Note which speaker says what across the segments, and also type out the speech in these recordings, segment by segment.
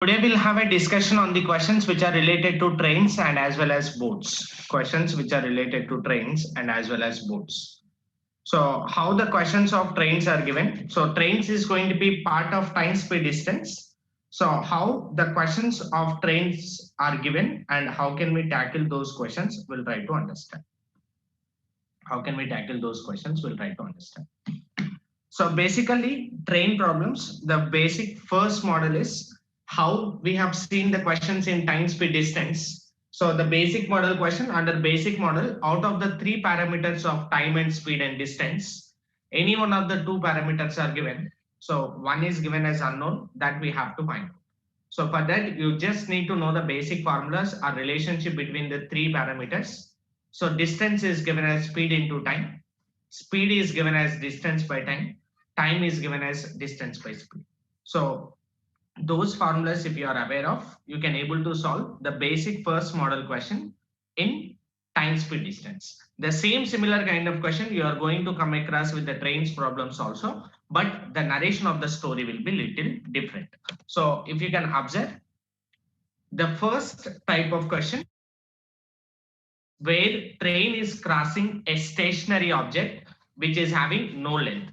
Speaker 1: Today we'll have a discussion on the questions which are related to trains and as well as boats. Questions which are related to trains and as well as boats. So how the questions of trains are given. So trains is going to be part of time, speed, distance. So how the questions of trains are given and how can we tackle those questions, we'll try to understand. How can we tackle those questions, we'll try to understand. So basically train problems, the basic first model is how we have seen the questions in time, speed, distance. So the basic model question, under basic model, out of the three parameters of time and speed and distance, any one of the two parameters are given. So one is given as unknown that we have to find out. So for that, you just need to know the basic formulas or relationship between the three parameters. So distance is given as speed into time. Speed is given as distance by time. Time is given as distance by speed. So those formulas, if you are aware of, you can able to solve the basic first model question in time, speed, distance. The same similar kind of question you are going to come across with the trains problems also, but the narration of the story will be little different. So if you can observe, the first type of question where train is crossing a stationary object which is having no length.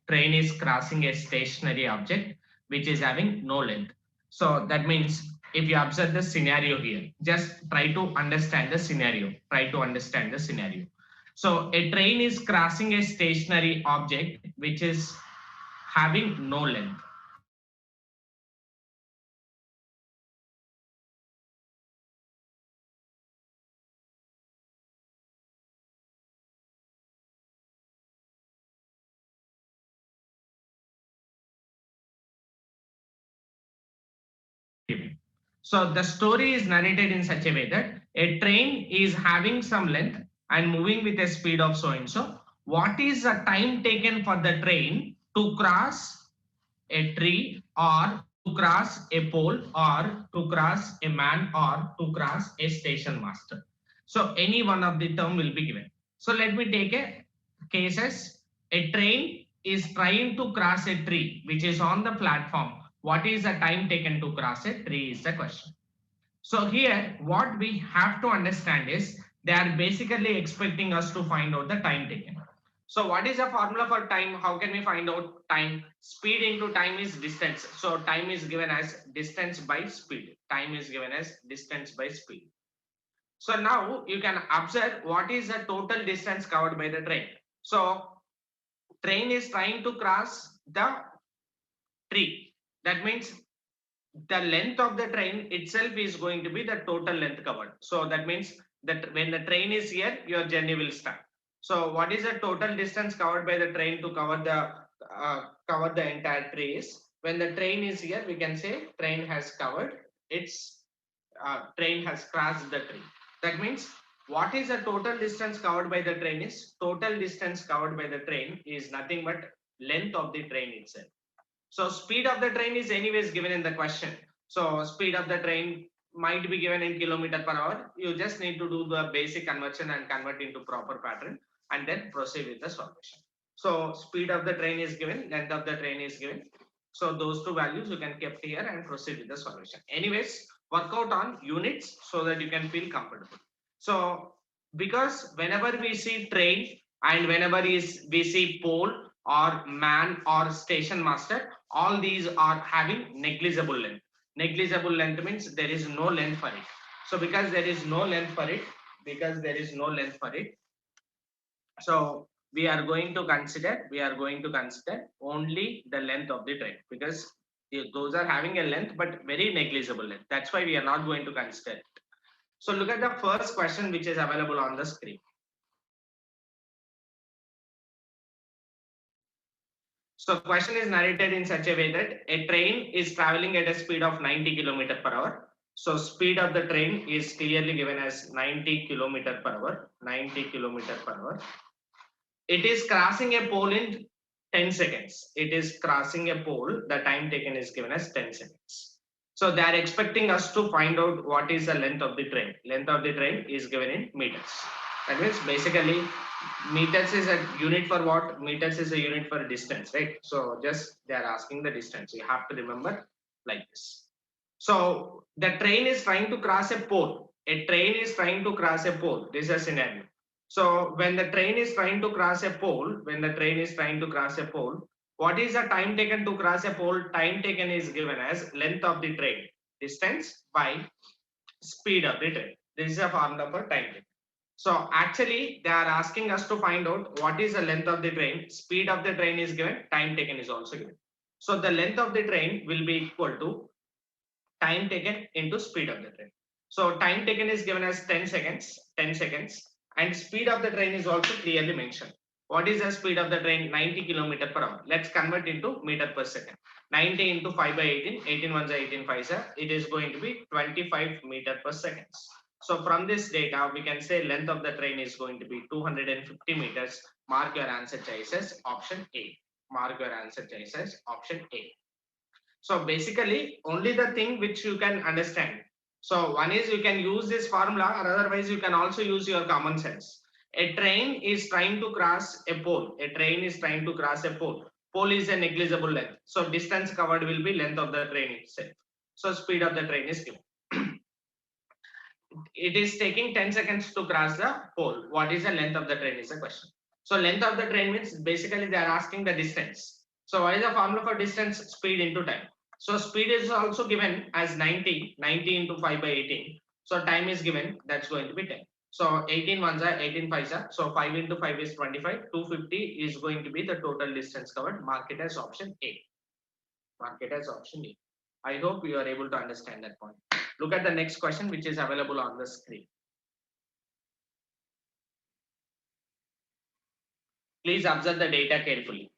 Speaker 1: Train is crossing a stationary object which is having no length. So that means if you observe the scenario here, just try to understand the scenario. Try to understand the scenario. So a train is crossing a stationary object which is having no length. So the story is narrated in such a way that a train is having some length and moving with a speed of so and so. What is the time taken for the train to cross a tree or to cross a pole or to cross a man or to cross a station master? So any one of the term will be given. So let me take a case as a train is trying to cross a tree which is on the platform. What is the time taken to cross a tree is the question. So here what we have to understand is they are basically expecting us to find out the time taken. So what is the formula for time? How can we find out time? Speed into time is distance. So time is given as distance by speed. Time is given as distance by speed. So now you can observe what is the total distance covered by the train. So train is trying to cross the tree. That means the length of the train itself is going to be the total length covered. So that means that when the train is here, your journey will start. So what is the total distance covered by the train to cover the entire trees? When the train is here, we can say train has covered its train has crossed the tree. That means what is the total distance covered by the train is total distance covered by the train is nothing but length of the train itself. So speed of the train is anyways given in the question. So speed of the train might be given in kilometer per hour. You just need to do the basic conversion and convert into proper pattern and then proceed with the solution. So speed of the train is given, length of the train is given. So those two values you can keep here and proceed with the solution. Anyways, work out on units so that you can feel comfortable. So because whenever we see train and whenever we see pole or man or station master, all these are having negligible length. Negligible length means there is no length for it. So because there is no length for it, so we are going to consider only the length of the train because those are having a length but very negligible length. That's why we are not going to consider it. So look at the first question which is available on the screen. So question is narrated in such a way that a train is traveling at a speed of 90 km per hour. So speed of the train is clearly given as 90 km per hour, 90 km per hour. It is crossing a pole in 10 seconds. It is crossing a pole. The time taken is given as 10 seconds. So they are expecting us to find out what is the length of the train. Length of the train is given in meters. That means basically meters is a unit for what? Meters is a unit for distance, right? So just they are asking the distance. You have to remember like this. So the train is trying to cross a pole. A train is trying to cross a pole. This is a scenario. So when the train is trying to cross a pole, what is the time taken to cross a pole? Time taken is given as length of the train, distance by speed of the train. This is a formula for time taken. So actually they are asking us to find out what is the length of the train. Speed of the train is given, time taken is also given. So the length of the train will be equal to time taken into speed of the train. So time taken is given as 10 seconds, and speed of the train is also clearly mentioned. What is the speed of the train? 90 km per hour. Let's convert into meter per second. 90 into 5 by 18, 18 ones are 18 5s are, it is going to be 25 meter per second. So from this data, we can say length of the train is going to be 250 meters. Mark your answer choices option A. Mark your answer choices option A. So basically only the thing which you can understand. So one is you can use this formula, or otherwise you can also use your common sense. A train is trying to cross a pole. A train is trying to cross a pole. Pole is a negligible length. So distance covered will be length of the train itself. So speed of the train is given. It is taking 10 seconds to cross the pole. What is the length of the train is the question. So length of the train means basically they are asking the distance. So what is the formula for distance? Speed into time. So speed is also given as 90 into 5 by 18. So time is given, that's going to be 10. So 18 ones are 18 5s are. So 5 into 5 is 25. 250 is going to be the total distance covered. Mark it as option A. Mark it as option A. I hope you are able to understand that point. Look at the next question which is available on the screen. Please observe the data carefully.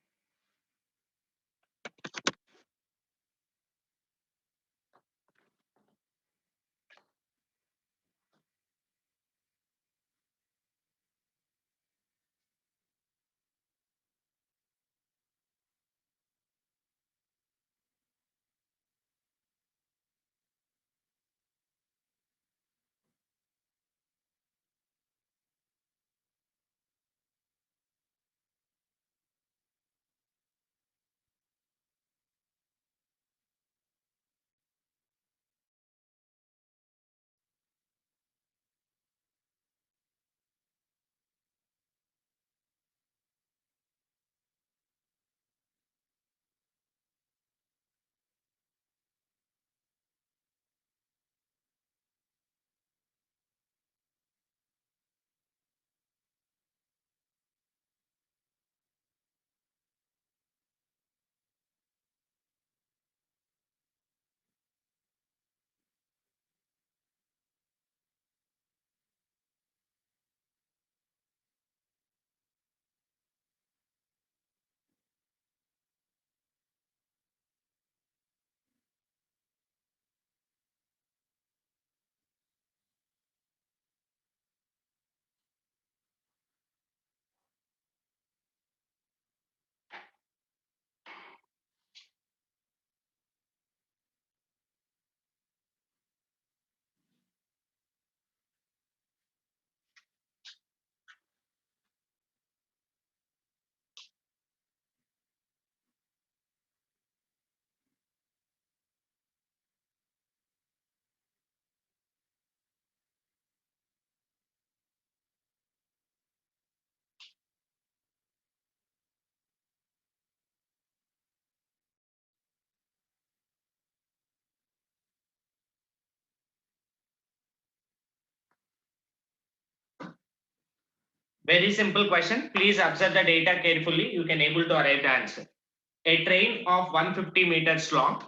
Speaker 1: Very simple question. Please observe the data carefully. You can able to arrive the answer. A train of 150 meters long.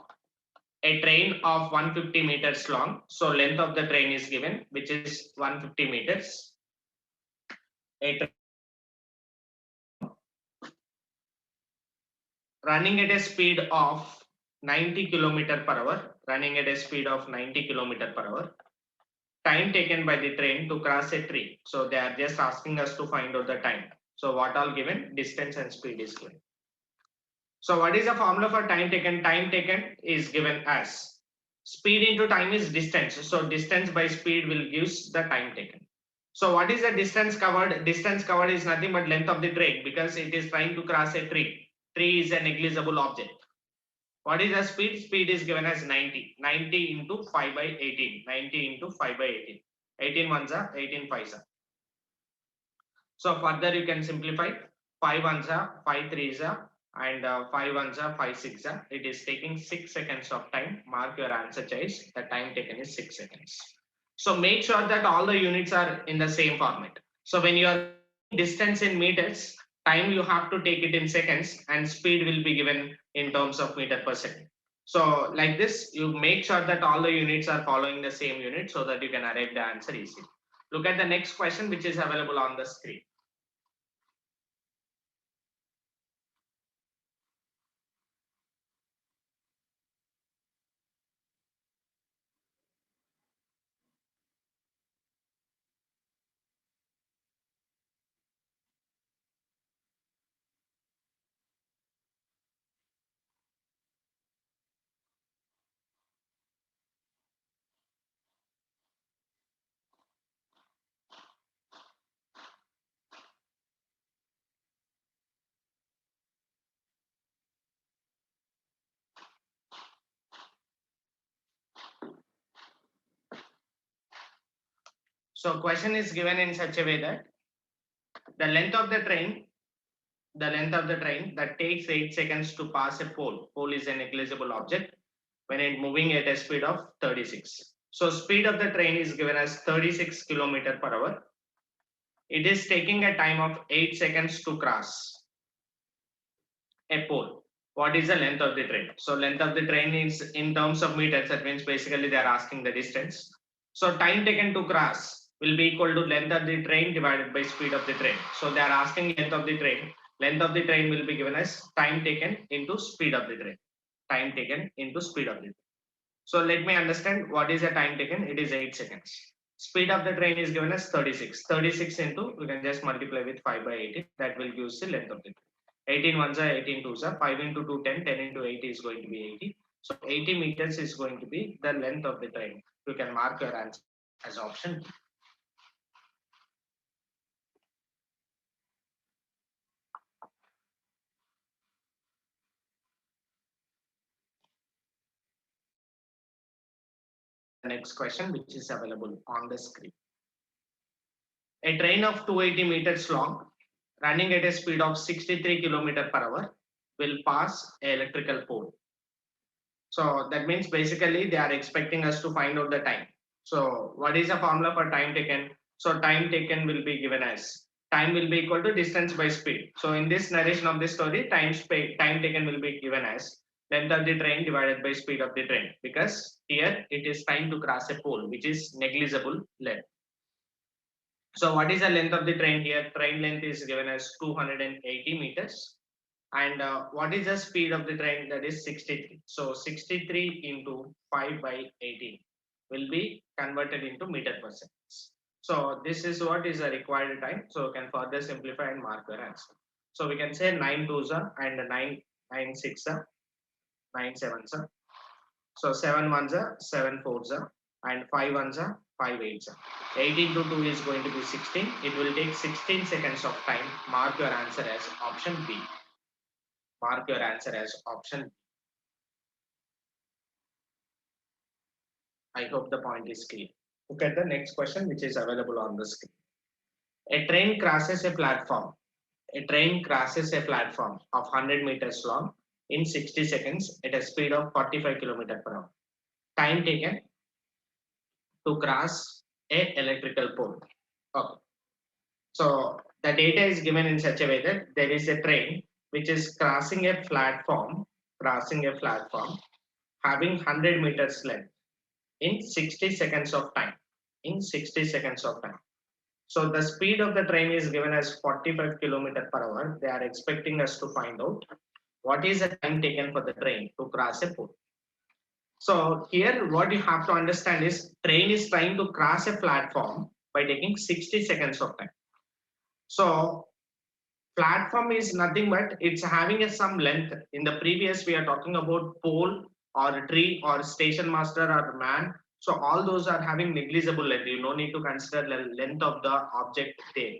Speaker 1: A train of 150 meters long. So length of the train is given, which is 150 meters. A train running at a speed of 90 km per hour. Running at a speed of 90 km per hour. Time taken by the train to cross a tree. So they are just asking us to find out the time. So what all given? Distance and speed is given. So what is the formula for time taken? Time taken is given as speed into time is distance. So distance by speed will gives the time taken. So what is the distance covered? Distance covered is nothing but length of the train because it is trying to cross a tree. Tree is a negligible object. What is the speed? Speed is given as 90. 90 into 5 by 18. 90 into 5 by 18. 18 ones are 18 fives are. So further you can simplify. 5 ones are 5 threes are, and 5 ones are 5 six are. It is taking 6 seconds of time. Mark your answer choice. The time taken is 6 seconds. So make sure that all the units are in the same format. So when you are distance in meters, time you have to take it in seconds, and speed will be given in terms of meter per second. So like this, you make sure that all the units are following the same unit so that you can arrive the answer easily. Look at the next question which is available on the screen. So question is given in such a way that the length of the train that takes 8 seconds to pass a pole. Pole is a negligible object when it moving at a speed of 36. So speed of the train is given as 36 km per hour. It is taking a time of 8 seconds to cross a pole. What is the length of the train? So length of the train is in terms of meters. That means basically they are asking the distance. So time taken to cross will be equal to length of the train divided by speed of the train. So they are asking length of the train. Length of the train will be given as time taken into speed of the train. Time taken into speed of the train. So let me understand what is the time taken. It is 8 seconds. Speed of the train is given as 36. 36 into, we can just multiply with 5 by 18. That will give us the length of the train. 18 ones are 18 twos are 5 into 2 10. 10 into 8 is going to be 80. So 80 meters is going to be the length of the train. You can mark your answer as option B. The next question which is available on the screen. A train of 280 meters long running at a speed of 63 km per hour will pass an electrical pole. So that means basically they are expecting us to find out the time. So what is the formula for time taken? So time taken will be given as time will be equal to distance by speed. So in this narration of this story, time taken will be given as length of the train divided by speed of the train, because here it is time to cross a pole which is negligible length. So what is the length of the train here? Train length is given as 280 meters. And what is the speed of the train? That is 63. So 63 into 5 by 18 will be converted into meter per second. So this is what is the required time. So you can further simplify and mark your answer. So we can say 9 twos are and 9 six are, 9 sevens are. So 7 ones are, 7 fours are, and 5 ones are, 5 eights are. 18 to 2 is going to be 16. It will take 16 seconds of time. Mark your answer as option B. Mark your answer as option B. I hope the point is clear. Look at the next question which is available on the screen. A train crosses a platform. A train crosses a platform of 100 meters long in 60 seconds at a speed of 45 km per hour. Time taken to cross a electrical pole. Okay. So the data is given in such a way that there is a train which is crossing a platform having 100 meters length in 60 seconds of time. In 60 seconds of time. So the speed of the train is given as 45 km per hour. They are expecting us to find out what is the time taken for the train to cross a pole. So here what you have to understand is train is trying to cross a platform by taking 60 seconds of time. So platform is nothing but it's having some length. In the previous we are talking about pole or tree or station master or man. So all those are having negligible length. You no need to consider the length of the object there.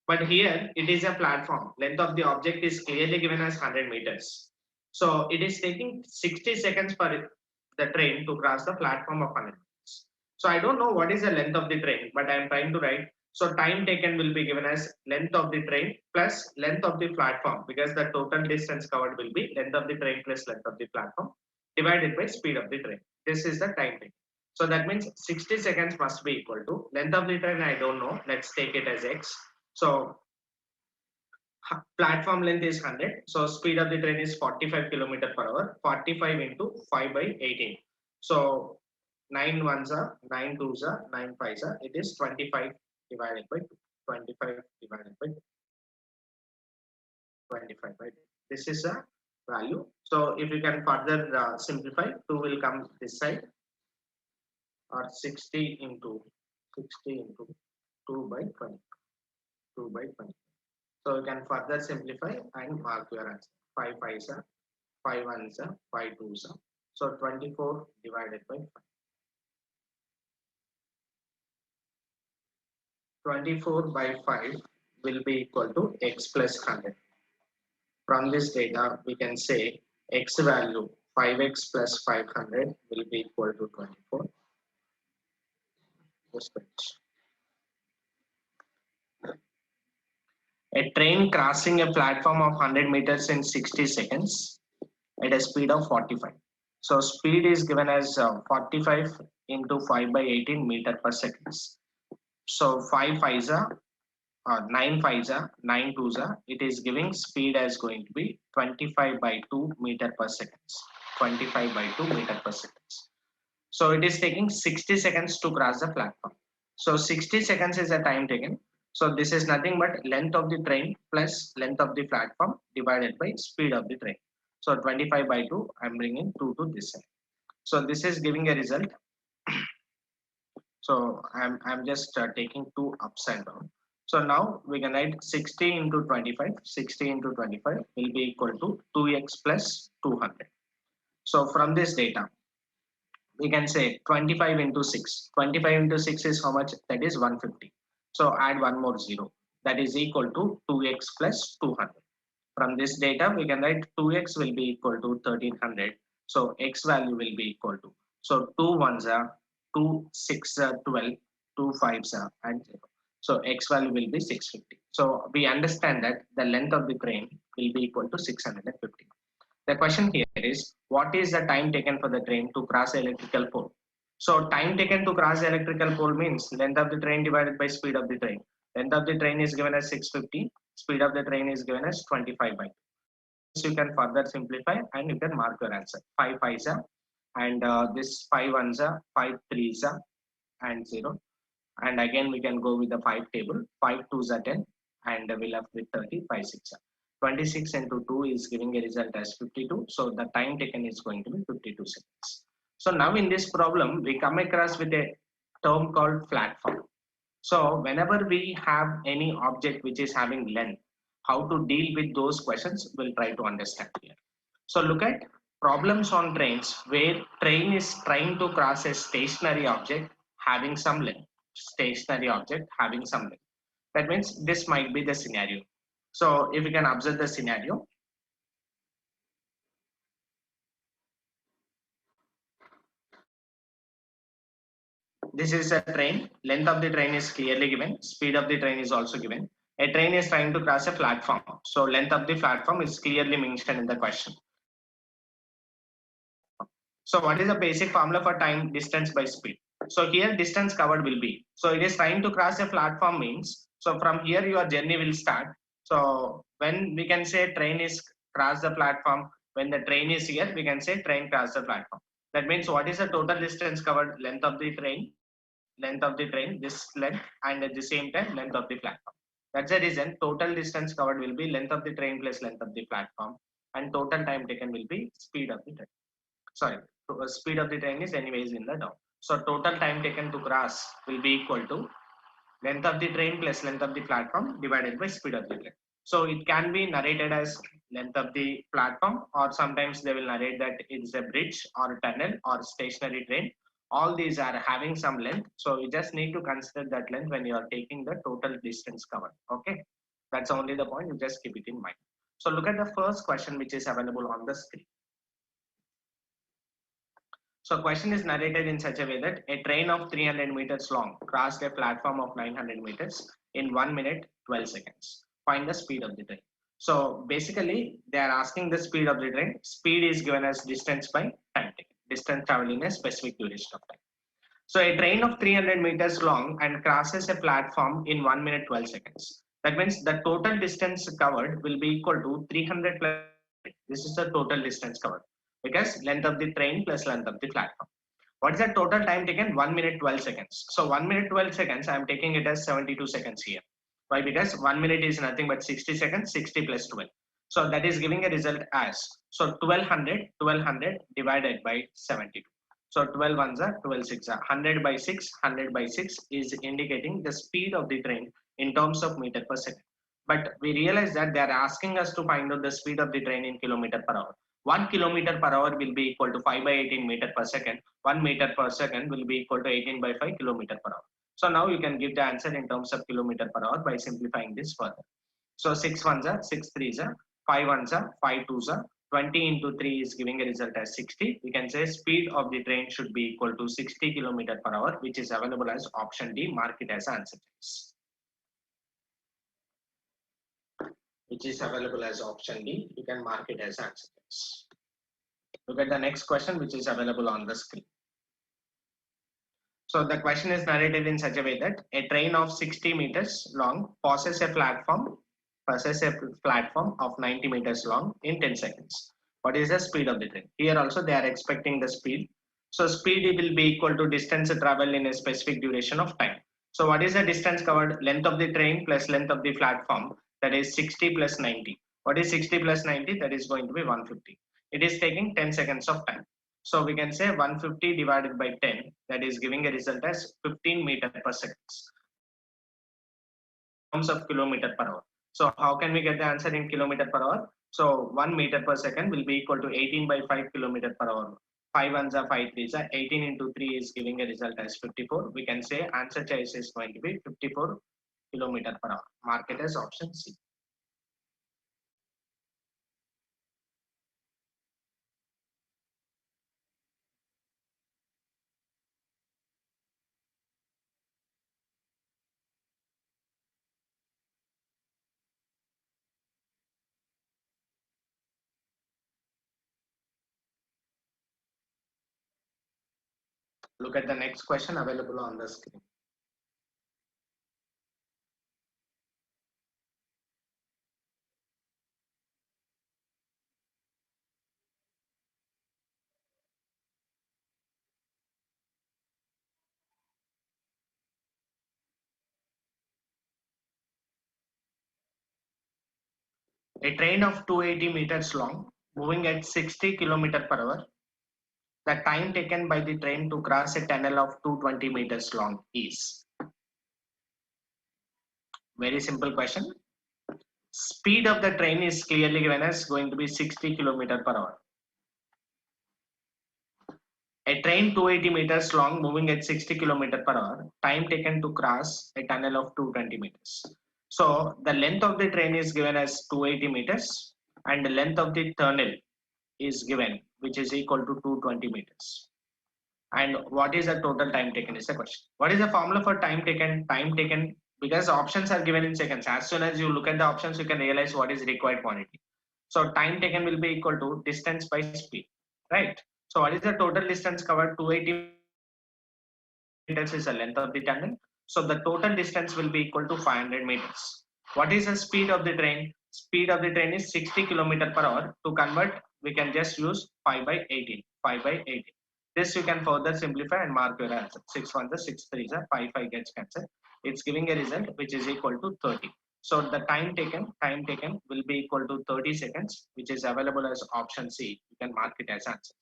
Speaker 1: But here it is a platform. Length of the object is clearly given as 100 meters. So it is taking 60 seconds for the train to cross the platform of 100 meters. So I don't know what is the length of the train, but I am trying to write. So time taken will be given as length of the train plus length of the platform, because the total distance covered will be length of the train plus length of the platform divided by speed of the train. This is the time taken. So that means 60 seconds must be equal to length of the train. I don't know. Let's take it as x. So platform length is 100, so speed of the train is 45 kilometer per hour. 45 into 5 by 18, so 9 ones are 9 twos are 9 fives are, it is 25 divided by 2. 25 divided by 25 by 2. This is a value. So if you can further simplify, 2 will come this side, or 60 into 2 by 20, 2 by 20. So you can further simplify and mark your answer. 5 fives are 5 ones are 5 twos are. So 24 divided by 5. 24 by 5 will be equal to x plus 100. From this data, we can say x value 5x plus 500 will be equal to 24. Just wait. A train crossing a platform of 100 meters in 60 seconds at a speed of 45. So speed is given as 45 into 5 by 18 meter per second. So 5 fives are 9 fives are 9 twos are, it is giving speed as going to be 25 by 2 meter per second. 25 by 2 meter per second. So it is taking 60 seconds to cross the platform. So 60 seconds is the time taken. So this is nothing but length of the train plus length of the platform divided by speed of the train. So 25 by 2, I'm bringing 2 to this side. So this is giving a result. So I'm just taking 2 upside down. So now we can write 60 into 25. 60 into 25 will be equal to 2x plus 200. So from this data, we can say 25 into 6. 25 into 6 is how much? That is 150. So add one more 0. That is equal to 2x plus 200. From this data, we can write 2x will be equal to 1300. So x value will be equal to. So 2 ones are 2, 6 are 12, 2 fives are and 0. So x value will be 650. So we understand that the length of the train will be equal to 650. The question here is, what is the time taken for the train to cross the electrical pole? So time taken to cross the electrical pole means length of the train divided by speed of the train. Length of the train is given as 650. Speed of the train is given as 25 by 2. So you can further simplify and you can mark your answer. 5 fives are, and this 5 ones are, 5 threes are, and 0. And again we can go with the 5 table. 5 twos are 10, and we'll have with 30. 5 6 are. 26 into 2 is giving a result as 52. So the time taken is going to be 52 seconds. So now in this problem, we come across with a term called platform. So whenever we have any object which is having length, how to deal with those questions, we'll try to understand here. So look at problems on trains where train is trying to cross a stationary object having some length. Stationary object having some length. That means this might be the scenario. So if you can observe the scenario, this is a train. Length of the train is clearly given. Speed of the train is also given. A train is trying to cross a platform. So length of the platform is clearly mentioned in the question. So what is the basic formula for time, distance by speed? So here distance covered will be. So it is trying to cross a platform means, so from here your journey will start. So when we can say train is cross the platform, when the train is here, we can say train cross the platform. That means what is the total distance covered? Length of the train, this length, and at the same time length of the platform. That's the reason total distance covered will be length of the train plus length of the platform, and total time taken will be speed of the train. Sorry, speed of the train is anyways in the down. So total time taken to cross will be equal to length of the train plus length of the platform divided by speed of the train. So it can be narrated as length of the platform, or sometimes they will narrate that it's a bridge or a tunnel or stationary train. All these are having some length. So you just need to consider that length when you are taking the total distance covered. Okay. That's only the point. You just keep it in mind. So look at the first question which is available on the screen. So question is narrated in such a way that a train of 300 meters long crossed a platform of 900 meters in 1 minute 12 seconds. Find the speed of the train. So basically they are asking the speed of the train. Speed is given as distance by time taken. Distance traveled in a specific duration of time. So a train of 300 meters long and crosses a platform in 1 minute 12 seconds. That means the total distance covered will be equal to 300 plus. This is the total distance covered because length of the train plus length of the platform. What is the total time taken? 1 minute 12 seconds. So 1 minute 12 seconds, I am taking it as 72 seconds here. Why? Because 1 minute is nothing but 60 seconds, 60 plus 12. So that is giving a result as, so 1200 divided by 72. So 12 ones are 12 six are 100 by 6, 100 by 6 is indicating the speed of the train in terms of meter per second. But we realize that they are asking us to find out the speed of the train in kilometer per hour. 1 kilometer per hour will be equal to 5 by 18 meter per second. 1 meter per second will be equal to 18 by 5 kilometer per hour. So now you can give the answer in terms of kilometer per hour by simplifying this further. So 6 ones are 6 threes are 5 ones are 5 twos are 20 into 3 is giving a result as 60. We can say speed of the train should be equal to 60 kilometer per hour, which is available as option D. Mark it as answer choice. Which is available as option D. You can mark it as answer choice. Look at the next question, which is available on the screen. So the question is narrated in such a way that a train of 60 meters long passes a platform of 90 meters long in 10 seconds. What is the speed of the train? Here also they are expecting the speed. So speed will be equal to distance traveled in a specific duration of time. So what is the distance covered? Length of the train plus length of the platform, that is 60 plus 90. What is 60 plus 90? That is going to be 150. It is taking 10 seconds of time. So we can say 150 divided by 10, that is giving a result as 15 meter per second in terms of kilometer per hour. So how can we get the answer in kilometer per hour? So 1 meter per second will be equal to 18 by 5 kilometer per hour. 5 ones are 5 threes are 18 into 3 is giving a result as 54. We can say answer choice is going to be 54 kilometer per hour. Mark it as option C. Look at the next question available on the screen. A train of 280 meters long, moving at 60 km per hour. The time taken by the train to cross a tunnel of 220 meters long is? Very simple question. Speed of the train is clearly given as going to be 60 km per hour. A train 280 meters long moving at 60 km per hour, time taken to cross a tunnel of 220 meters. So the length of the train is given as 280 meters and the length of the tunnel is given, which is equal to 220 meters. And what is the total time taken is the question. What is the formula for time taken? Time taken, because options are given in seconds. As soon as you look at the options, you can realize what is required quantity. So time taken will be equal to distance by speed, right? So what is the total distance covered? 280 meters is the length of the tunnel. So the total distance will be equal to 500 meters. What is the speed of the train? Speed of the train is 60 km per hour. To convert, we can just use 5 by 18. 5 by 18. This you can further simplify and mark your answer. 6 1 is 6 3 is 5 5 gets cancelled. It's giving a result which is equal to 30. So the time taken will be equal to 30 seconds, which is available as option C. You can mark it as answer.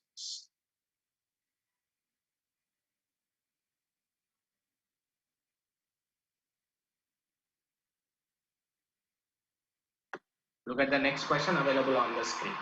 Speaker 1: Look at the next question available on the screen.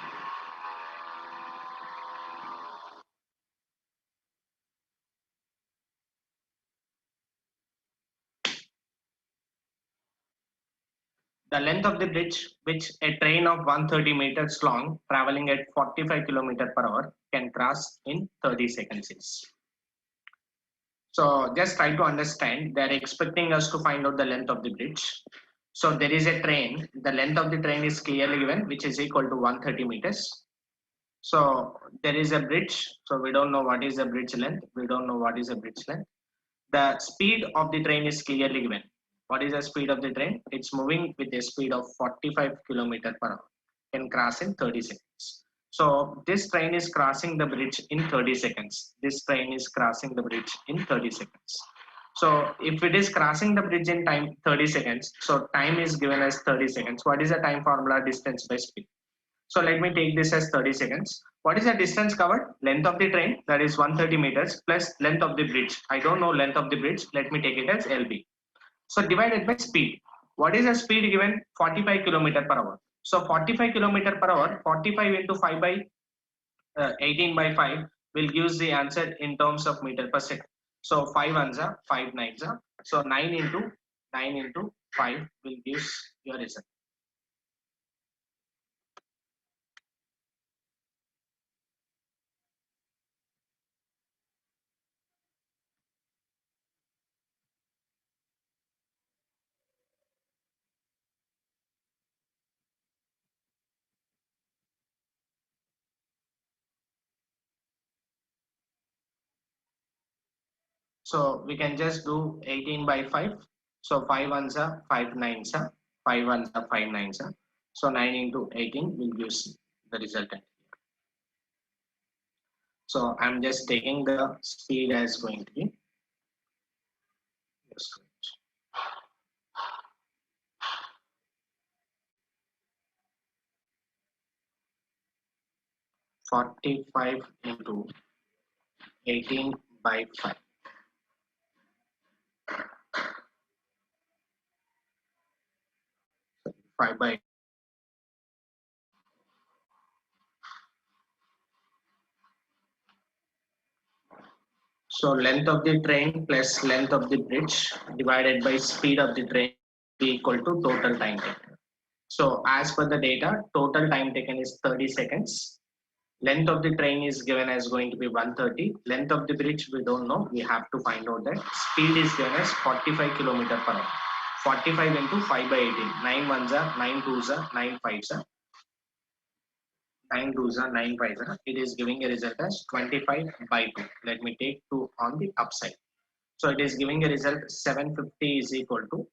Speaker 1: The length of the bridge, which a train of 130 meters long traveling at 45 kilometers per hour can cross in 30 seconds is. So just try to understand, they're expecting us to find out the length of the bridge. So there is a train, the length of the train is clearly given, which is equal to 130 meters. So there is a bridge. So we don't know what is the bridge length. We don't know what is the bridge length. The speed of the train is clearly given. What is the speed of the train? It's moving with a speed of 45 kilometers per hour. Can cross in 30 seconds. So this train is crossing the bridge in 30 seconds. This train is crossing the bridge in 30 seconds. So if it is crossing the bridge in time 30 seconds, so time is given as 30 seconds. What is the time formula? Distance by speed. So let me take this as 30 seconds. What is the distance covered? Length of the train, that is 130 meters, plus length of the bridge. I don't know length of the bridge. Let me take it as LB. So divided by speed. What is the speed given? 45 kilometer per hour. So 45 kilometer per hour, 45 into 5 by 18 by 5 will give the answer in terms of meter per second. So 5 ones are 5 nines are. So 9 into 5 will give your result. So we can just do 18 by 5. So 5 ones are 5 nines are, 5 ones are 5 nines are. So 9 into 18 will give the resultant. So I'm just taking the speed as going to be 45 into 18 by 5. So 5 by So length of the train plus length of the bridge divided by speed of the train be equal to total time taken. So as per the data, total time taken is 30 seconds. Length of the train is given as going to be 130. Length of the bridge we don't know. We have to find out that. Speed is given as 45 kilometer per hour. 45 into 5 by 18. 9 ones are, 9 twos are, 9 fives are. 9 twos are, 9 fives are. It is giving a result as 25 by 2. Let me take 2 on the upside. So it is giving a result 750 is equal to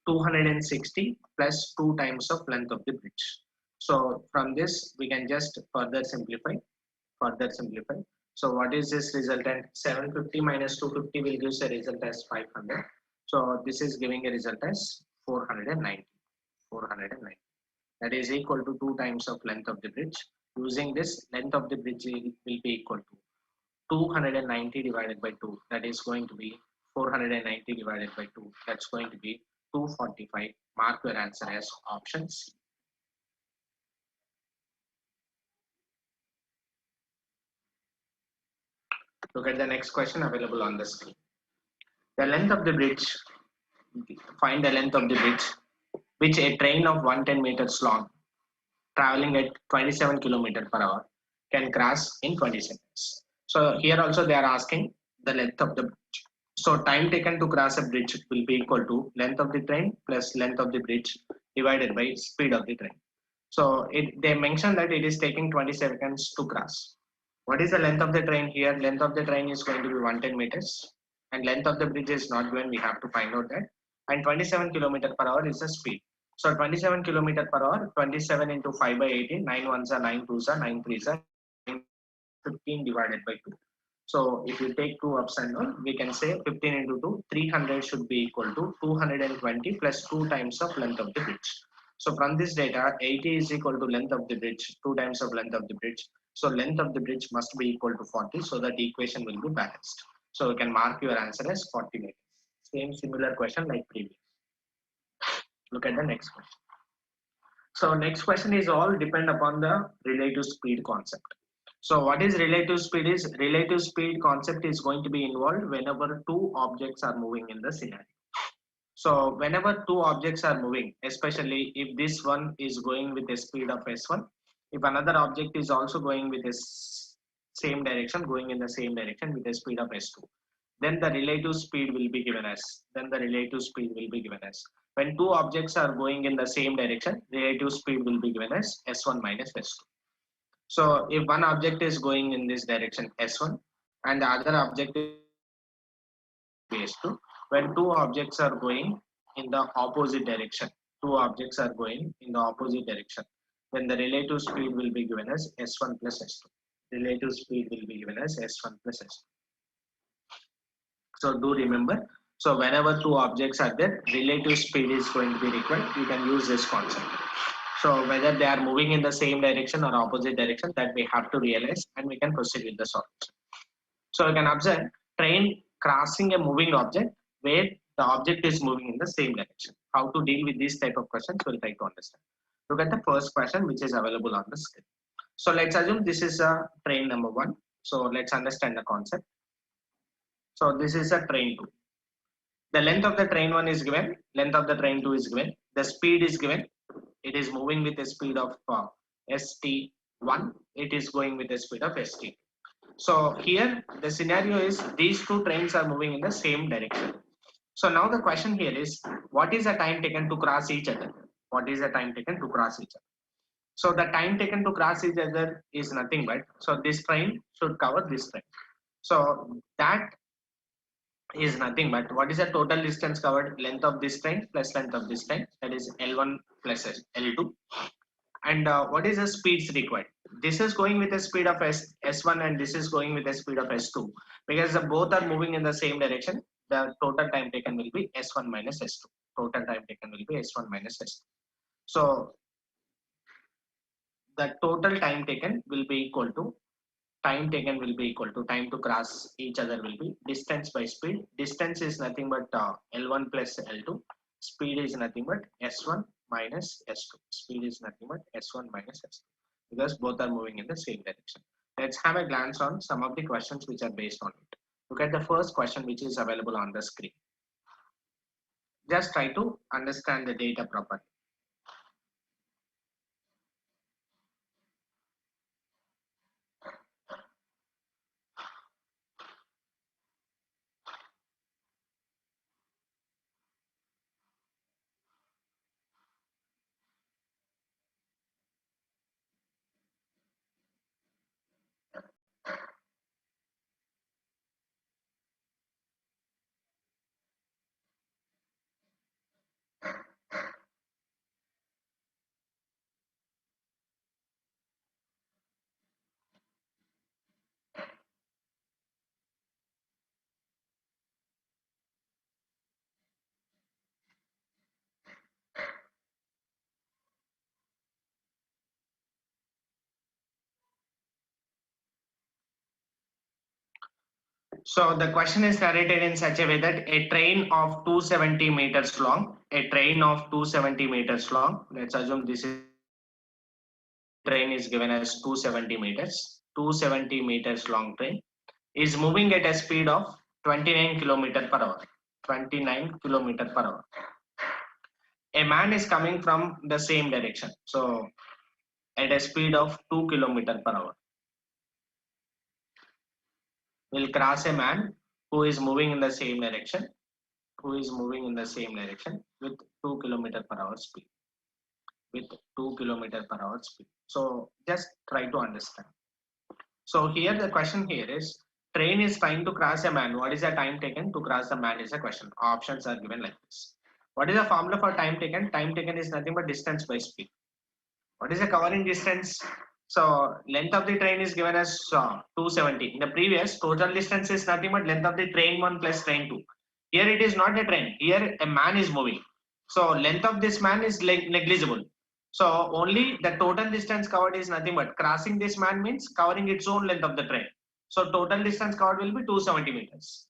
Speaker 1: 260 plus 2 times of length of the bridge. So from this we can just further simplify. So what is this resultant? 750 minus 250 will give a result as 500. So this is giving a result as 490. 490. That is equal to 2 times of length of the bridge. Using this, length of the bridge will be equal to 290 divided by 2. That is going to be 490 divided by 2. That's going to be 245. Mark your answer as option C. Look at the next question available on the screen. The length of the bridge, find the length of the bridge, which a train of 110 meters long, traveling at 27 kilometers per hour, can cross in 20 seconds. So here also they are asking the length of the bridge. So time taken to cross a bridge will be equal to length of the train plus length of the bridge divided by speed of the train. So they mentioned that it is taking 20 seconds to cross. What is the length of the train here? Length of the train is going to be 110 meters and length of the bridge is not given. We have to find out that. And 27 kilometers per hour is the speed. So 27 kilometers per hour, 27 into 5 by 18, 9 ones are 9 twos are 9 threes are 15 divided by 2. So if you take 2 ups and down, we can say 15 into 2, 300 should be equal to 220 plus 2 times of length of the bridge. So from this data, 80 is equal to length of the bridge, 2 times of length of the bridge. So length of the bridge must be equal to 40 so that the equation will be balanced. So you can mark your answer as 40 meters. Same similar question like previous. Look at the next question. So next question is all depend upon the relative speed concept. So what is relative speed is relative speed concept is going to be involved whenever two objects are moving in the scenario. So whenever two objects are moving, especially if this one is going with a speed of s1, if another object is also going with a same direction, going in the same direction with a speed of s2, then the relative speed will be given as, when two objects are going in the same direction, relative speed will be given as s1 minus s2. So if one object is going in this direction s1 and the other object is s2, when two objects are going in the opposite direction, then the relative speed will be given as s1 plus s2. So do remember, so whenever two objects are there, relative speed is going to be required. You can use this concept. So whether they are moving in the same direction or opposite direction, that we have to realize, and we can proceed with the solution. So you can observe train crossing a moving object where the object is moving in the same direction. How to deal with these type of questions, we'll try to understand. Look at the first question which is available on the screen. So let's assume this is a train number 1. So let's understand the concept. So this is a train 2. The length of the train 1 is given, length of the train 2 is given, the speed is given. It is moving with a speed of st1, it is going with a speed of st. So here the scenario is these two trains are moving in the same direction. So now the question here is, what is the time taken to cross each other? So the time taken to cross each other is nothing but, so this train should cover this train. So that is nothing but, what is the total distance covered? Length of this train plus length of this train, that is L1 plus L2. And what is the speeds required? This is going with a speed of S1 and this is going with a speed of S2. Because the both are moving in the same direction, the total time taken will be S1 minus S2. So the total time taken will be equal to time to cross each other will be distance by speed. Distance is nothing but L1 plus L2. Speed is nothing but S1 minus S2. Because both are moving in the same direction. Let's have a glance on some of the questions which are based on it. Look at the first question which is available on the screen. Just try to understand the data properly. So the question is narrated in such a way that a train of 270 meters long, let's assume this is train is given as 270 meters long train is moving at a speed of 29 kilometer per hour. A man is coming from the same direction, so at a speed of 2 kilometer per hour. Will cross a man who is moving in the same direction, with 2 kilometer per hour speed. So just try to understand. So here the question here is, train is trying to cross a man. What is the time taken to cross the man is a question. Options are given like this. What is the formula for time taken? Time taken is nothing but distance by speed. What is the covering distance? So length of the train is given as 270. In the previous, total distance is nothing but length of the train 1 plus train 2. Here it is not a train. Here a man is moving. So length of this man is negligible. So only the total distance covered is nothing but crossing this man means covering its own length of the train. So total distance covered will be 270 meters.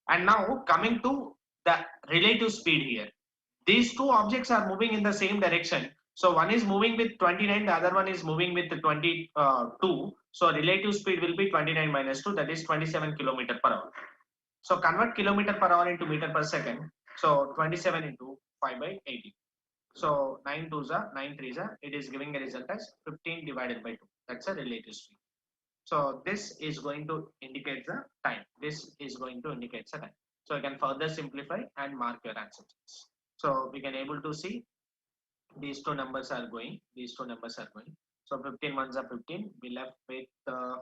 Speaker 1: And now coming to the relative speed here. These two objects are moving in the same direction. So one is moving with 29, the other one is moving with 22. So relative speed will be 29 minus 2, that is 27 kilometer per hour. So convert kilometer per hour into meter per second. So 27 into 5 by 80. So 9 2s are 9 3s are, it is giving a result as 15 divided by 2. That's a relative speed. So this is going to indicate the time. This is going to indicate the time. So you can further simplify and mark your answers. So we can able to see these two numbers are going. These two numbers are going. So 15 ones are 15. We left with a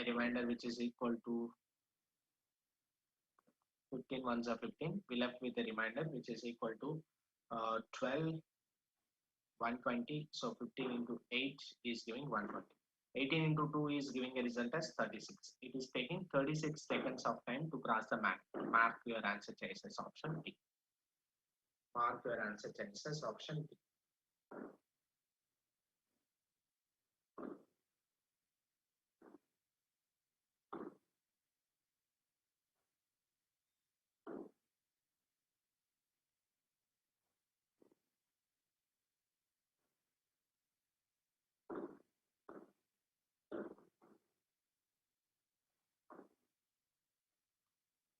Speaker 1: remainder which is equal to 15 ones are 15. We left with a remainder which is equal to 12 120. So 15 into 8 is giving 120. 18 into 2 is giving a result as 36. It is taking 36 seconds of time to cross the map. Mark your answer choices option D. Mark your answer choices option D.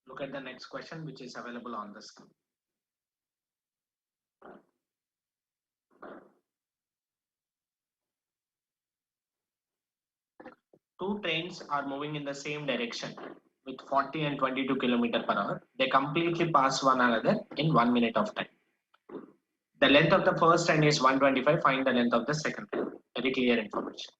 Speaker 1: Look at the next question which is available on the screen. Two trains are moving in the same direction with 40 and 22 km per hour. They completely pass one another in 1 minute of time. The length of the first train is 125. Find the length of the second train. Very clear information.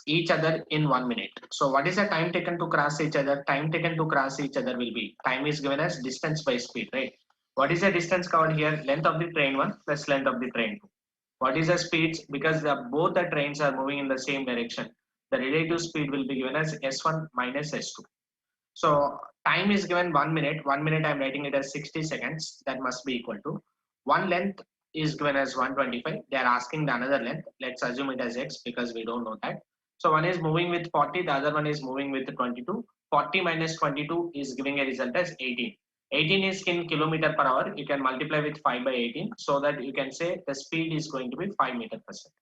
Speaker 1: Each other in 1 minute. So what is the time taken to cross each other? Time taken to cross each other will be, time is given as distance by speed, right? What is the distance covered here? Length of the train 1 plus length of the train 2. What is the speeds? Because both the trains are moving in the same direction, the relative speed will be given as S1 minus S2. So time is given 1 minute. 1 minute I'm writing it as 60 seconds. That must be equal to one length is given as 125. They are asking the another length. Let's assume it as X because we don't know that. So one is moving with 40, the other one is moving with 22. 40 minus 22 is giving a result as 18. 18 is in kilometer per hour. You can multiply with 5 by 18 so that you can say the speed is going to be 5 meter per second.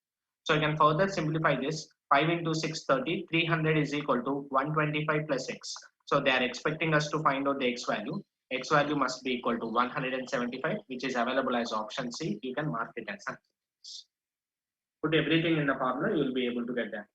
Speaker 1: So you can further simplify this. 5 into 6, 30. 300 is equal to 125 plus X. So they are expecting us to find out the X value. X value must be equal to 175, which is available as option C. You can mark it as answer. Put everything in the formula, you will be able to get that.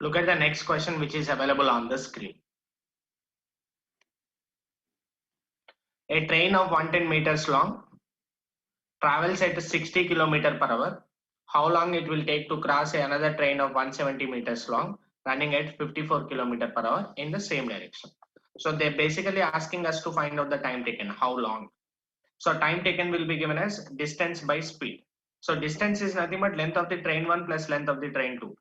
Speaker 1: Look at the next question which is available on the screen. A train of 110 meters long travels at 60 km per hour. How long it will take to cross another train of 170 meters long running at 54 km per hour in the same direction? So they're basically asking us to find out the time taken, how long. So time taken will be given as distance by speed. So distance is nothing but length of the train 1 plus length of the train 2.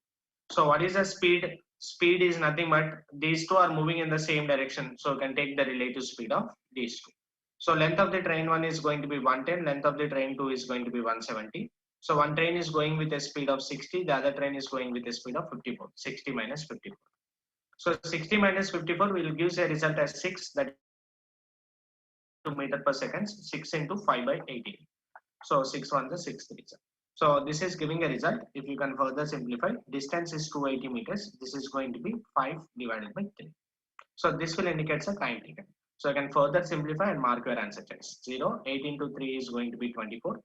Speaker 1: So what is the speed? Speed is nothing but these two are moving in the same direction. So you can take the relative speed of these two. So length of the train 1 is going to be 110, length of the train 2 is going to be 170. So one train is going with a speed of 60, the other train is going with a speed of 54, 60 minus 54. So 60 minus 54 will give a result as 6, that 2 meter per second, 6 into 5 by 18. So 6 1 is 6 3. So this is giving a result. If you can further simplify, distance is 280 meters. This is going to be 5 divided by 3. So this will indicate the time taken. So you can further simplify and mark your answer choice. 0, 8 into 3 is going to be 24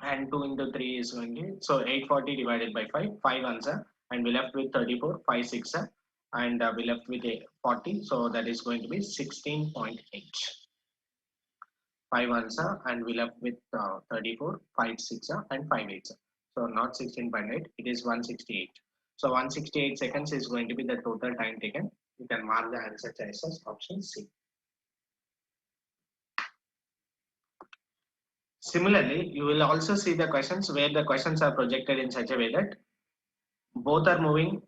Speaker 1: and 2 into 3 is going to be, so 840 divided by 5, 5 answer, and we left with 34, 5 6 and we left with a 40, so that is going to be 16.8. 5 answer and we left with 34, 5 6 and 5 8. So not 16.8, it is 168. So 168 seconds is going to be the total time taken. You can mark the answer choice as option C. Similarly, you will also see the questions where the questions are projected in such a way that both are moving,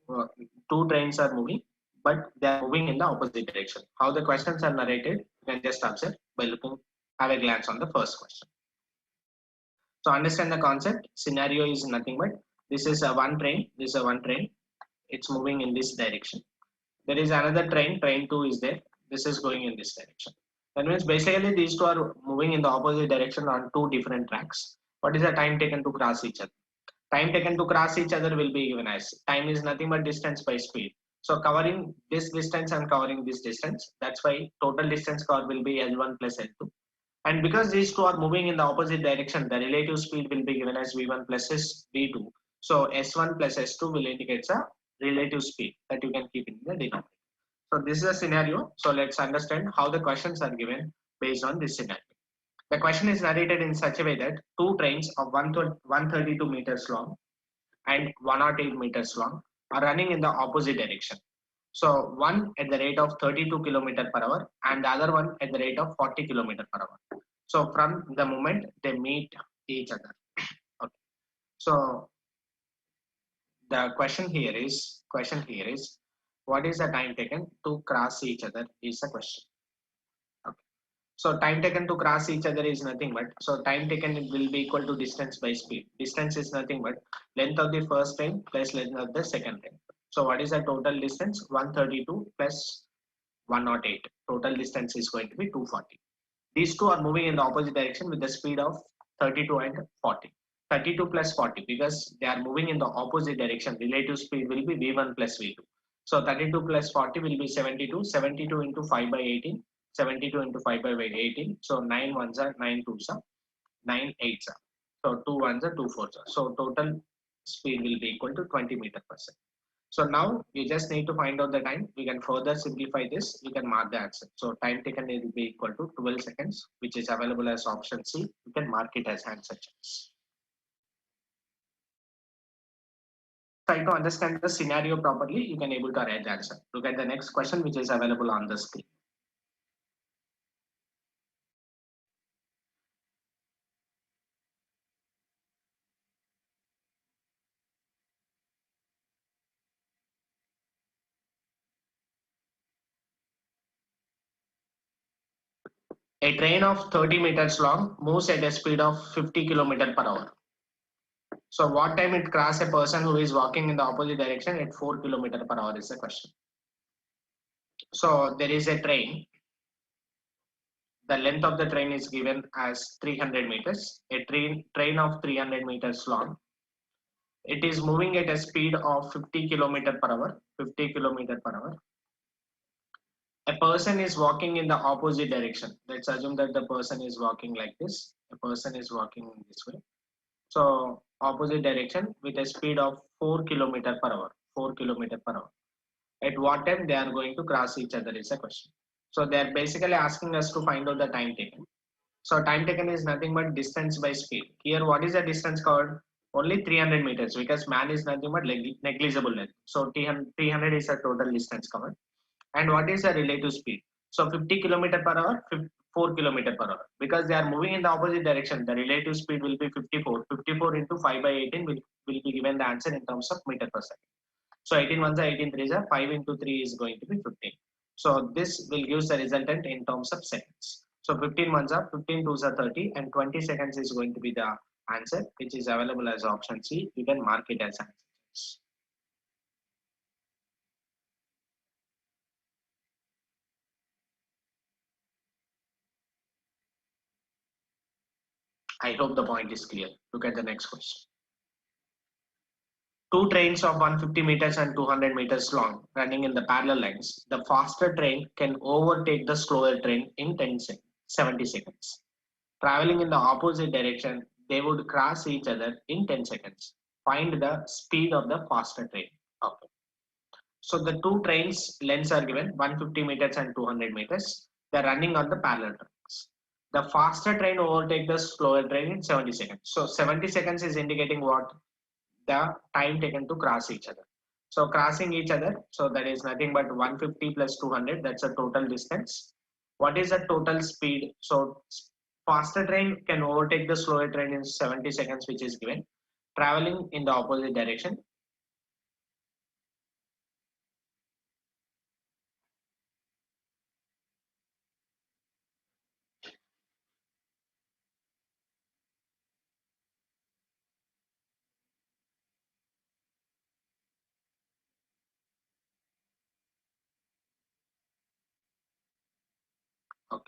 Speaker 1: two trains are moving, but they are moving in the opposite direction. How the questions are narrated, you can just observe by looking, have a glance on the first question. So understand the concept. Scenario is nothing but this is a one train, this is a one train, it's moving in this direction. There is another train, train 2 is there, this is going in this direction. That means basically these two are moving in the opposite direction on two different tracks. What is the time taken to cross each other? Time taken to cross each other will be given as time is nothing but distance by speed. So covering this distance and covering this distance, that's why total distance covered will be L1 plus L2. And because these two are moving in the opposite direction, the relative speed will be given as V1 plus V2. So S1 plus S2 will indicate a relative speed that you can keep in the denominator. So this is a scenario. So let's understand how the questions are given based on this scenario. The question is narrated in such a way that two trains of 132 meters long and 108 meters long are running in the opposite direction. So one at the rate of 32 km per hour and the other one at the rate of 40 km per hour. So from the moment they meet each other. Okay. So the question here is what is the time taken to cross each other is the question. Okay. So time taken to cross each other is nothing but, so time taken will be equal to distance by speed. Distance is nothing but length of the first train plus length of the second train. So what is the total distance? 132 plus 108. Total distance is going to be 240. These two are moving in the opposite direction with the speed of 32 and 40. 32 plus 40 because they are moving in the opposite direction. Relative speed will be V1 plus V2. So 32 plus 40 will be 72. 72 into 5 by 18. 72 into 5 by 18. So 9 ones are 9 twos are 9 eights are. So 2 ones are 2 fours are. So total speed will be equal to 20 meter per second. So now you just need to find out the time. We can further simplify this. You can mark the answer. So time taken will be equal to 12 seconds, which is available as option C. You can mark it as answer choice. Try to understand the scenario properly. You can able to arrange the answer. Look at the next question, which is available on the screen. A train of 30 meters long moves at a speed of 50 km per hour. So what time it crosses a person who is walking in the opposite direction at 4 km per hour is the question. So there is a train. The length of the train is given as 300 meters. A train of 300 meters long. It is moving at a speed of 50 km per hour. 50 km per hour. A person is walking in the opposite direction. Let's assume that the person is walking like this. A person is walking in this way. So opposite direction with a speed of 4 km per hour. 4 km per hour. At what time they are going to cross each other is a question. So they are basically asking us to find out the time taken. So time taken is nothing but distance by speed. Here, what is the distance covered? Only 300 meters because man is nothing but negligible length. So 300 is the total distance covered. And what is the relative speed? So 50 km per hour, 4 km per hour. Because they are moving in the opposite direction, the relative speed will be 54. 54 into 5 by 18 will be given the answer in terms of meter per second. So 18 ones are 18 threes are 5 into 3 is going to be 15. So this will give the resultant in terms of seconds. So 15 ones are 15 twos are 30 and 20 seconds is going to be the answer which is available as option C. You can mark it as answer. I hope the point is clear. Look at the next question. two trains of 150 meters and 200 meters long running in the parallel lines, the faster train can overtake the slower train in 70 seconds. Traveling in the opposite direction, they would cross each other in 10 seconds. Find the speed of the faster train. Okay. So the two trains lengths are given 150 meters and 200 meters. They're running on the parallel tracks. The faster train overtake the slower train in 70 seconds. So 70 seconds is indicating what? The time taken to cross each other. So crossing each other, so that is nothing but 150 plus 200, that's a total distance. What is the total speed? So faster train can overtake the slower train in 70 seconds, which is given. Traveling in the opposite direction. Okay.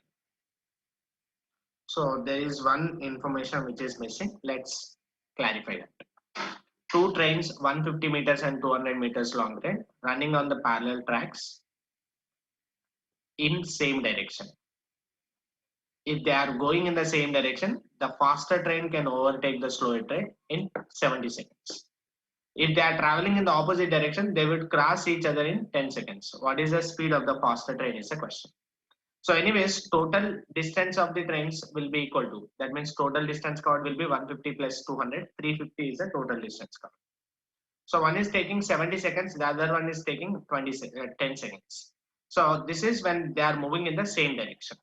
Speaker 1: So there is one information which is missing. Let's clarify that. Two trains, 150 meters and 200 meters long train, running on the parallel tracks in same direction. If they are going in the same direction, the faster train can overtake the slower train in 70 seconds. If they are traveling in the opposite direction, they would cross each other in 10 seconds. What is the speed of the faster train is a question. So anyways, total distance of the trains will be equal to, that means total distance covered will be 150 plus 200, 350 is the total distance covered. So one is taking 70 seconds, the other one is taking 10 seconds. So this is when they are moving in the same direction.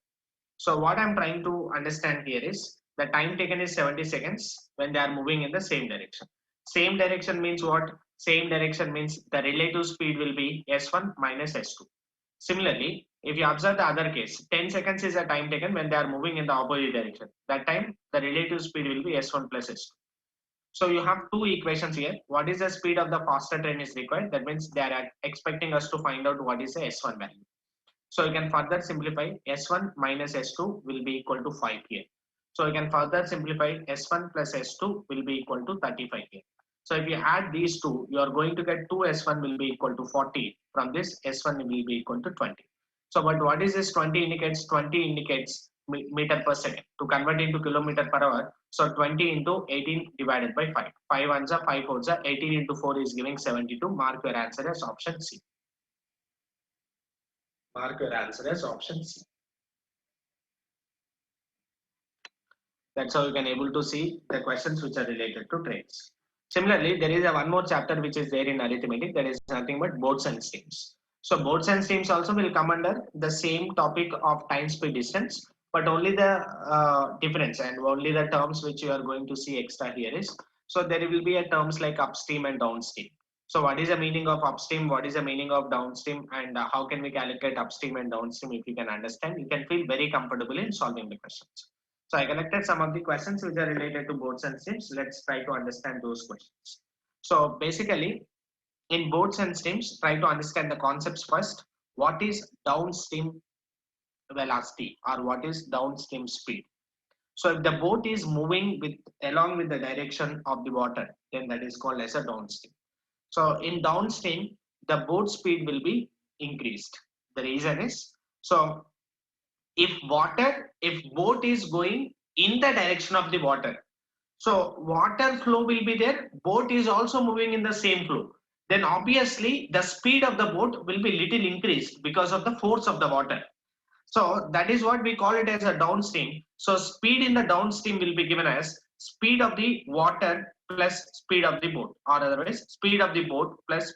Speaker 1: So what I'm trying to understand here is the time taken is 70 seconds when they are moving in the same direction. Same direction means what? Same direction means the relative speed will be S1 minus S2. Similarly, if you observe the other case, 10 seconds is the time taken when they are moving in the opposite direction. That time the relative speed will be S1 plus S2. So you have two equations here. What is the speed of the faster train is required? That means they are expecting us to find out what is the S1 value. So you can further simplify S1 minus S2 will be equal to 5 here. So you can further simplify S1 plus S2 will be equal to 35 here. So if you add these two, you are going to get 2 S1 will be equal to 40. From this, S1 will be equal to 20. So but what is this 20 indicates? 20 indicates meter per second. To convert into kilometer per hour, so 20 into 18 divided by 5. 5 ones are 5 fours are 18 into 4 is giving 72. Mark your answer as option C. Mark your answer as option C. That's how you can able to see the questions which are related to trains. Similarly, there is a one more chapter which is there in arithmetic, that is nothing but boats and streams. So boats and streams also will come under the same topic of time, speed, distance, but only the difference and only the terms which you are going to see extra here is, so there will be a terms like upstream and downstream. So what is the meaning of upstream, what is the meaning of downstream, and how can we calculate upstream and downstream? If you can understand, you can feel very comfortable in solving the questions. So I collected some of the questions which are related to boats and streams. Let's try to understand those questions. So basically, in boats and streams, try to understand the concepts first. What is downstream velocity or what is downstream speed? So if the boat is moving with along with the direction of the water, then that is called as a downstream. So in downstream, the boat speed will be increased. The reason is, so if boat is going in the direction of the water, so water flow will be there, boat is also moving in the same flow, then obviously the speed of the boat will be little increased because of the force of the water. So that is what we call it as a downstream. So speed in the downstream will be given as speed of the water plus speed of the boat, or otherwise speed of the boat plus.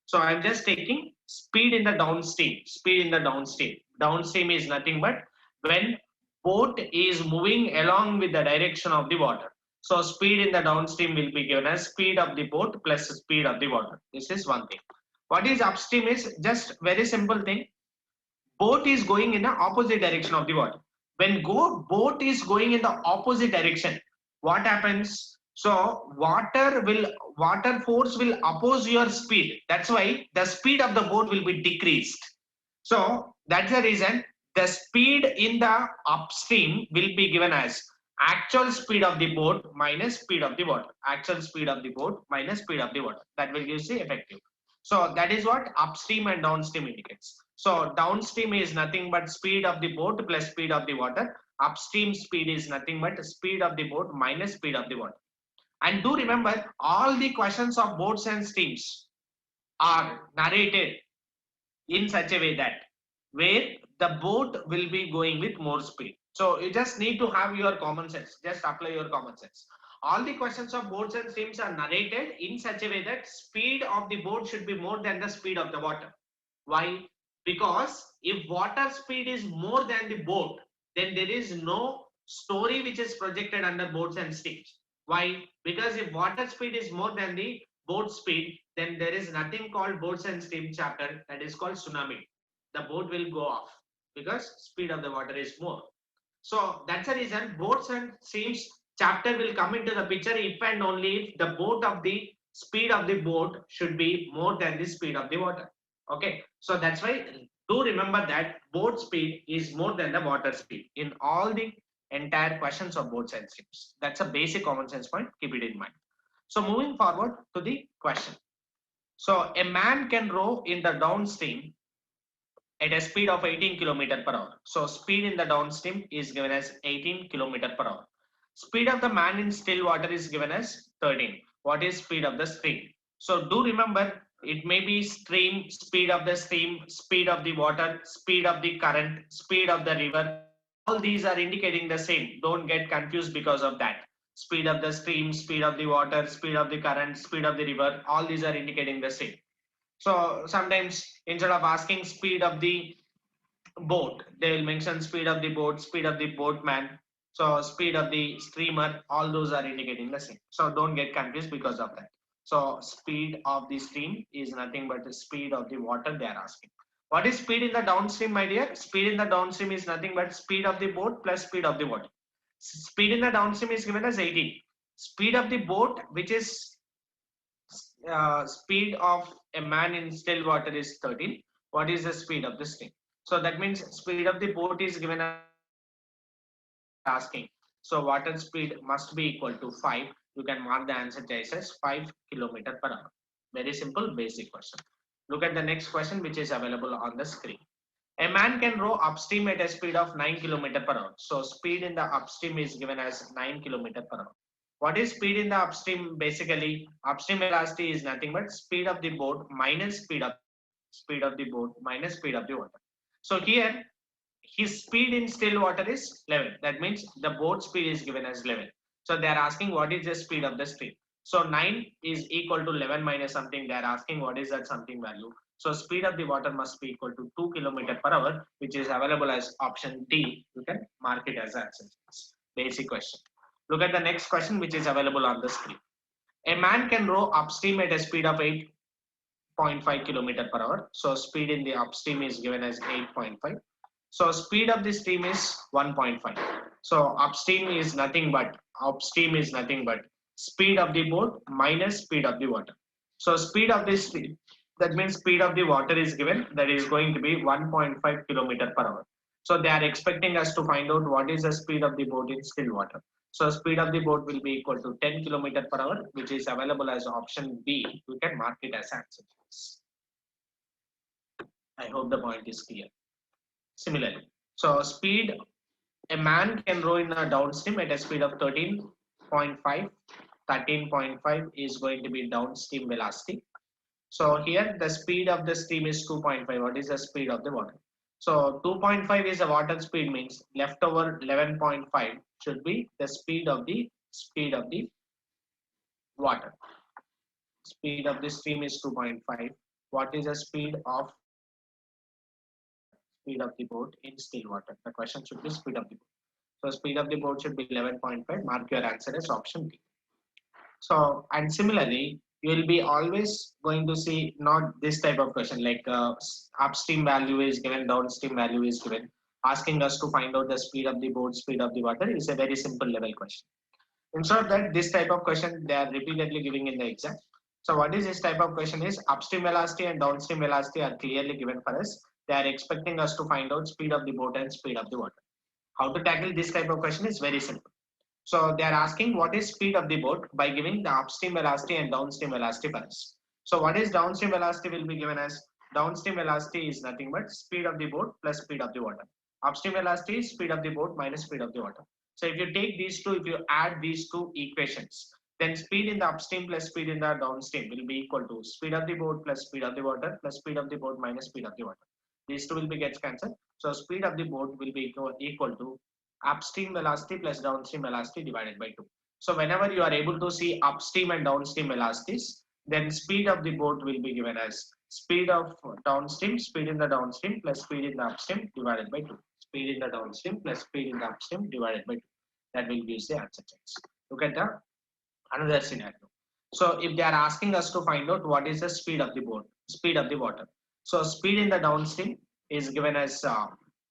Speaker 1: So I'm just taking speed in the downstream. Speed in the downstream. Downstream is nothing but when boat is moving along with the direction of the water. So speed in the downstream will be given as speed of the boat plus speed of the water. This is one thing. What is upstream is just very simple thing. Boat is going in the opposite direction of the water. When boat is going in the opposite direction, what happens? So water force will oppose your speed. That's why the speed of the boat will be decreased. So that's the reason the speed in the upstream will be given as actual speed of the boat minus speed of the water. Actual speed of the boat minus speed of the water. That will give the effective. So that is what upstream and downstream indicates. So downstream is nothing but speed of the boat plus speed of the water. Upstream speed is nothing but speed of the boat minus speed of the water. And do remember, all the questions of boats and streams are narrated in such a way that where the boat will be going with more speed. So you just need to have your common sense. Just apply your common sense. All the questions of boats and streams are narrated in such a way that speed of the boat should be more than the speed of the water. Why? Because if water speed is more than the boat, then there is no story which is projected under boats and streams. Why? Because if water speed is more than the boat speed, then there is nothing called boats and stream chapter, that is called tsunami. The boat will go off because speed of the water is more. So that's the reason boats and streams chapter will come into the picture if and only if the boat of the speed of the boat should be more than the speed of the water. Okay, so that's why do remember that boat speed is more than the water speed in all the entire questions of boats and streams. That's a basic common sense point. Keep it in mind. So moving forward to the question. So a man can row in the downstream at a speed of 18 km per hour. So speed in the downstream is given as 18 km per hour. Speed of the man in still water is given as 13. What is speed of the stream? So do remember, it may be stream, speed of the stream, speed of the water, speed of the current, speed of the river. All these are indicating the same. Don't get confused because of that. Speed of the stream, speed of the water, speed of the current, speed of the river, all these are indicating the same. So sometimes instead of asking speed of the boat, they will mention speed of the boat, speed of the boatman, so speed of the streamer, all those are indicating the same. So don't get confused because of that. So speed of the stream is nothing but the speed of the water they are asking. What is speed in the downstream, my dear? Speed in the downstream is nothing but speed of the boat plus speed of the water. Speed in the downstream is given as 18. Speed of the boat, which is speed of a man in still water, is 13. What is the speed of the stream? So that means speed of the boat is given as asking. So water speed must be equal to 5. You can mark the answer choice as 5 km per hour. Very simple basic question. Look at the next question which is available on the screen. A man can row upstream at a speed of 9 km per hour. So speed in the upstream is given as 9 km per hour. What is speed in the upstream? Basically, upstream velocity is nothing but speed of the boat minus speed of the boat minus speed of the water. So here, his speed in still water is 11. That means the boat speed is given as 11. So they are asking what is the speed of the stream. So 9 is equal to 11 minus something. They are asking what is that something value. So speed of the water must be equal to 2 km per hour, which is available as option D. You can mark it as answer. Basic question. Look at the next question which is available on the screen. A man can row upstream at a speed of 8.5 km per hour. So speed in the upstream is given as 8.5. So speed of the stream is 1.5. So upstream is nothing but speed of the boat minus speed of the water. So speed of the stream, that means speed of the water is given, that is going to be 1.5 km per hour. So they are expecting us to find out what is the speed of the boat in still water. So speed of the boat will be equal to 10 km per hour, which is available as option B. You can mark it as answer. I hope the point is clear. Similarly, so speed, a man can row in a downstream at a speed of 13.5. 13.5 is going to be downstream velocity. So here the speed of the stream is 2.5. What is the speed of the water? So 2.5 is the water speed, means left over 11.5 should be the speed of the water. Speed of the stream is 2.5. What is the speed of the boat in still water? The question should be speed of the boat. So speed of the boat should be 11.5. Mark your answer as option D. So, and similarly, you will be always going to see not this type of question like upstream value is given, downstream value is given. Asking us to find out the speed of the boat, speed of the water is a very simple level question. Instead of that, this type of question they are repeatedly giving in the exam. So what is this type of question is upstream velocity and downstream velocity are clearly given for us. They are expecting us to find out speed of the boat and speed of the water. How to tackle this type of question is very simple. So they are asking what is speed of the boat by giving the upstream velocity and downstream velocity for us. So what is downstream velocity will be given as downstream velocity is nothing but speed of the boat plus speed of the water. Upstream velocity is speed of the boat minus speed of the water. So if you take these two, if you add these two equations, then speed in the upstream plus speed in the downstream will be equal to speed of the boat plus speed of the water plus speed of the boat minus speed of the water. These two will be gets cancelled. So speed of the boat will be equal to upstream velocity plus downstream velocity divided by 2. So whenever you are able to see upstream and downstream velocities, then speed of the boat will be given as speed of downstream, speed in the downstream plus speed in the upstream divided by 2. Speed in the downstream plus speed in the upstream divided by 2. That will give the answer choice. Look at the another scenario. So if they are asking us to find out what is the speed of the boat, speed of the water. So speed in the downstream is given as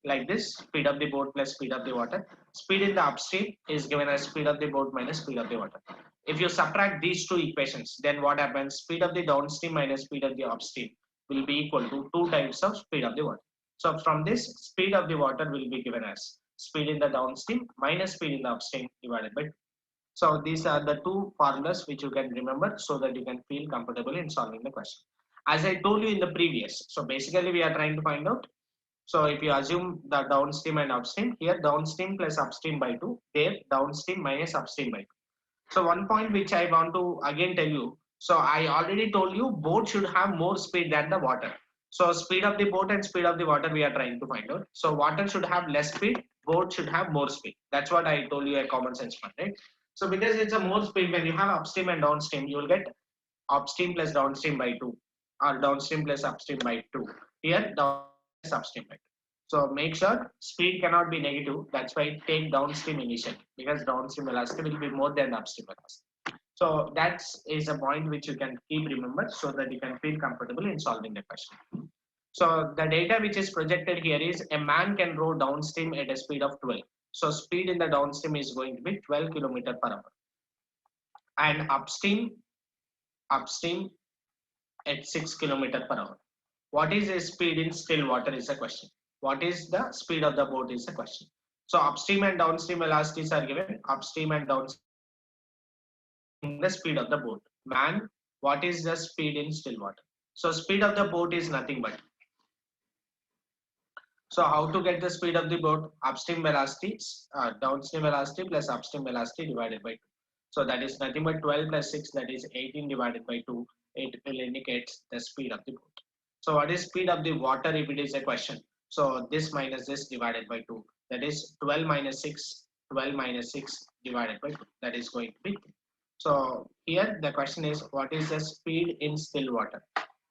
Speaker 1: like this, speed of the boat plus speed of the water. Speed in the upstream is given as speed of the boat minus speed of the water. If you subtract these two equations, then what happens? Speed of the downstream minus speed of the upstream will be equal to 2 times of speed of the water. So from this, speed of the water will be given as speed in the downstream minus speed in the upstream divided by 2. So these are the two formulas which you can remember so that you can feel comfortable in solving the question. As I told you in the previous, so basically we are trying to find out. So if you assume the downstream and upstream, here downstream plus upstream by 2, there downstream minus upstream by 2. So one point which I want to again tell you, so I already told you boat should have more speed than the water. So speed of the boat and speed of the water we are trying to find out. So water should have less speed, boat should have more speed. That's what I told you a common sense one, right? So because it's a more speed, when you have upstream and downstream, you will get upstream plus downstream by 2 or downstream plus upstream by 2. Here downstream plus upstream by 2. So make sure speed cannot be negative. That's why take downstream initially because downstream velocity will be more than upstream velocity. So that is a point which you can keep remember so that you can feel comfortable in solving the question. So the data which is projected here is a man can row downstream at a speed of 12. So speed in the downstream is going to be 12 km per hour. And upstream at 6 km per hour. What is the speed in still water is a question. What is the speed of the boat is a question. So upstream and downstream velocities are given. Upstream and downstream the speed of the boat. Man, what is the speed in still water? So speed of the boat is nothing but. So how to get the speed of the boat? Upstream velocity, downstream velocity plus upstream velocity divided by 2. So that is nothing but 12 plus 6, that is 18 divided by 2. It will indicate the speed of the boat. So what is speed of the water if it is a question? So this minus this divided by 2. That is 12 minus 6, 12 minus 6 divided by 2. That is going to be 3. So here the question is what is the speed in still water?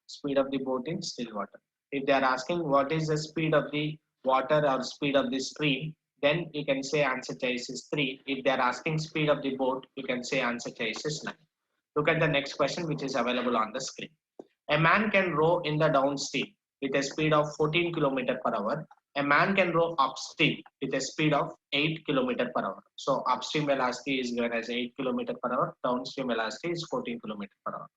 Speaker 1: Speed of the boat in still water. If they are asking what is the speed of the water or speed of the stream, then you can say answer choice is 3. If they are asking speed of the boat, you can say answer choice is 9. Look at the next question which is available on the screen. A man can row in the downstream with a speed of 14 km per hour. A man can row upstream with a speed of 8 km per hour. So upstream velocity is given as 8 km per hour. Downstream velocity is 14 km per hour.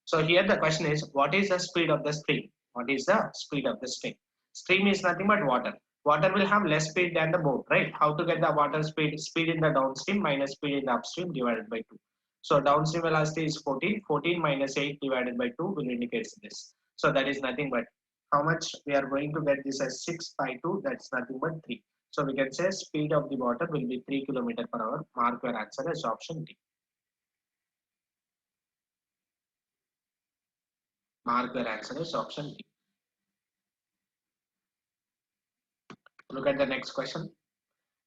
Speaker 1: So here the question is, what is the speed of the stream? What is the speed of the stream? Stream is nothing but water. Water will have less speed than the boat, right? How to get the water speed? Speed in the downstream minus speed in the upstream divided by 2. So downstream velocity is 14. 14 minus 8 divided by 2 will indicate this. So that is nothing but how much we are going to get this as 6 by 2. That's nothing but 3. So we can say speed of the water will be 3 km per hour. Mark your answer as option D. Mark your answer as option D. Look at the next question.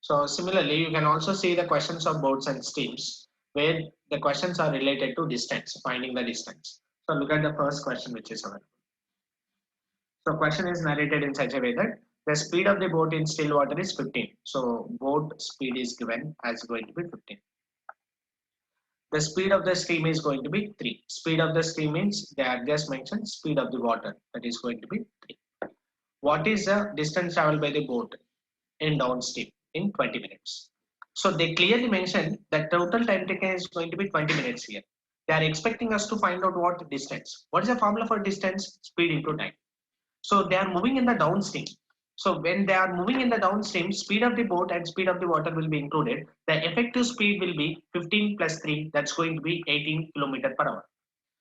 Speaker 1: So similarly, you can also see the questions of boats and streams where the questions are related to distance, finding the distance. So look at the first question which is available. So question is narrated in such a way that the speed of the boat in still water is 15. So boat speed is given as going to be 15. The speed of the stream is going to be 3. Speed of the stream means they are just mentioned speed of the water, that is going to be 3. What is the distance traveled by the boat in downstream in 20 minutes? So they clearly mentioned that total time taken is going to be 20 minutes here. They are expecting us to find out what distance. What is the formula for distance? Speed into time. So they are moving in the downstream. So when they are moving in the downstream, speed of the boat and speed of the water will be included. The effective speed will be 15 plus 3, that's going to be 18 kilometer per hour.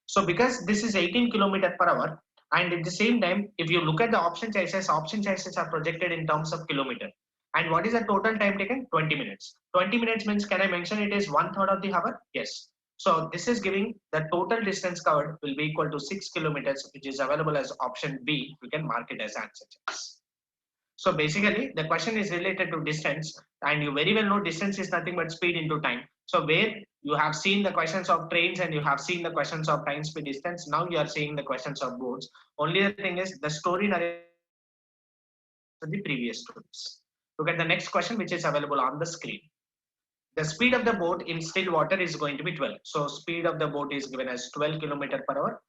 Speaker 1: So because this is 18 kilometer per hour, and at the same time, if you look at the option choices are projected in terms of kilometer. And what is the total time taken? 20 minutes. 20 minutes means, can I mention it is 1/3 of the hour? Yes. So this is giving the total distance covered will be equal to 6 kilometers, which is available as option B. We can mark it as answer choice. So basically, the question is related to distance, and you very well know distance is nothing but speed into time. So where you have seen the questions of trains and you have seen the questions of time, speed, distance, now you are seeing the questions of boats. Only the thing is the story narration for the previous stories. Look at the next question, which is available on the screen. The speed of the boat in still water is going to be 12. So speed of the boat is given as 12 kilometer per hour.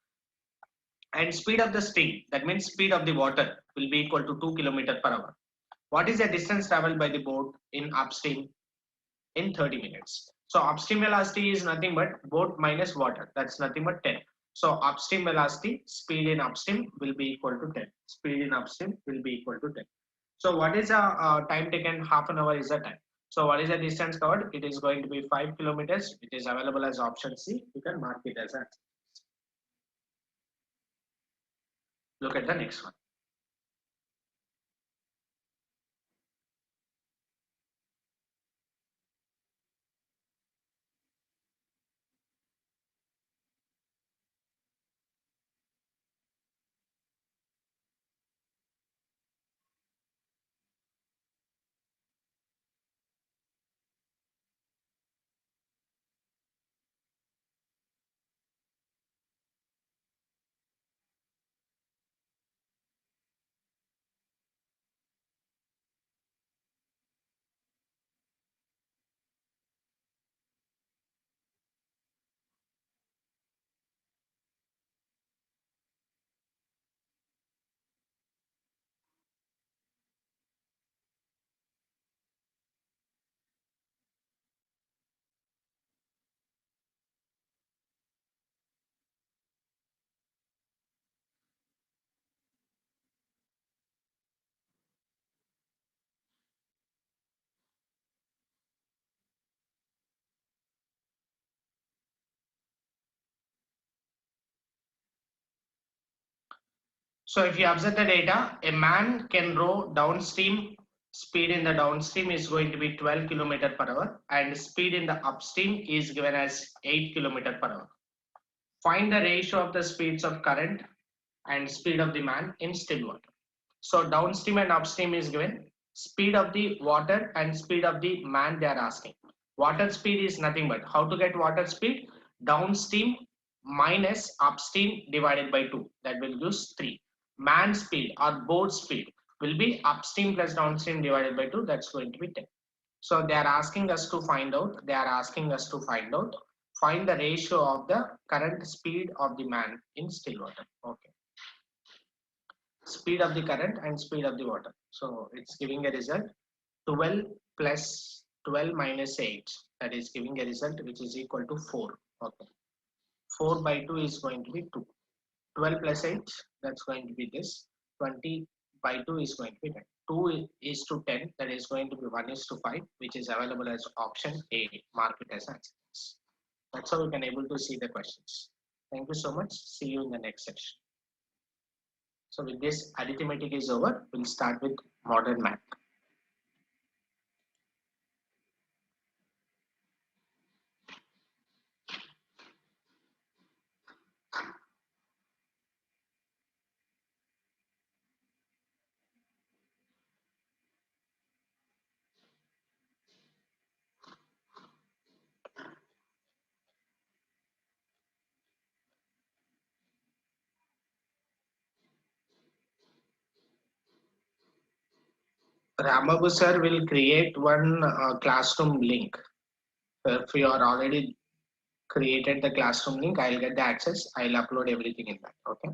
Speaker 1: And speed of the stream, that means speed of the water, will be equal to 2 kilometer per hour. What is the distance traveled by the boat in upstream in 30 minutes? So upstream velocity is nothing but boat minus water. That's nothing but 10. So upstream velocity, speed in upstream will be equal to 10. Speed in upstream will be equal to 10. So what is the time taken? Half an hour is the time. So what is the distance covered? It is going to be 5 kilometers. It is available as option C. You can mark it as answer. Look at the next one. So if you observe the data, a man can row downstream. Speed in the downstream is going to be 12 kilometer per hour, and speed in the upstream is given as 8 kilometer per hour. Find the ratio of the speeds of current and speed of the man in still water. So downstream and upstream is given. Speed of the water and speed of the man they are asking. Water speed is nothing but, how to get water speed? Downstream minus upstream divided by 2. That will use 3. Man speed or boat speed will be upstream plus downstream divided by 2. That's going to be 10. So they are asking us to find out. Find the ratio of the current speed of the man in still water. Okay. Speed of the current and speed of the water. So it's giving a result 12 plus 12 minus 8. That is giving a result which is equal to 4. Okay. 4 by 2 is going to be 2. 12 plus 8, that's going to be this. 20 by 2 is going to be 10. 2 is to 10, that is going to be 1 is to 5, which is available as option A. Mark it as answers. That's how we can able to see the questions. Thank you so much. See you in the next section. So with this, arithmetic is over. We'll start with modern math. Ramabu sir will create one classroom link. If you are already created the classroom link, I'll get the access. I'll upload everything in that. Okay.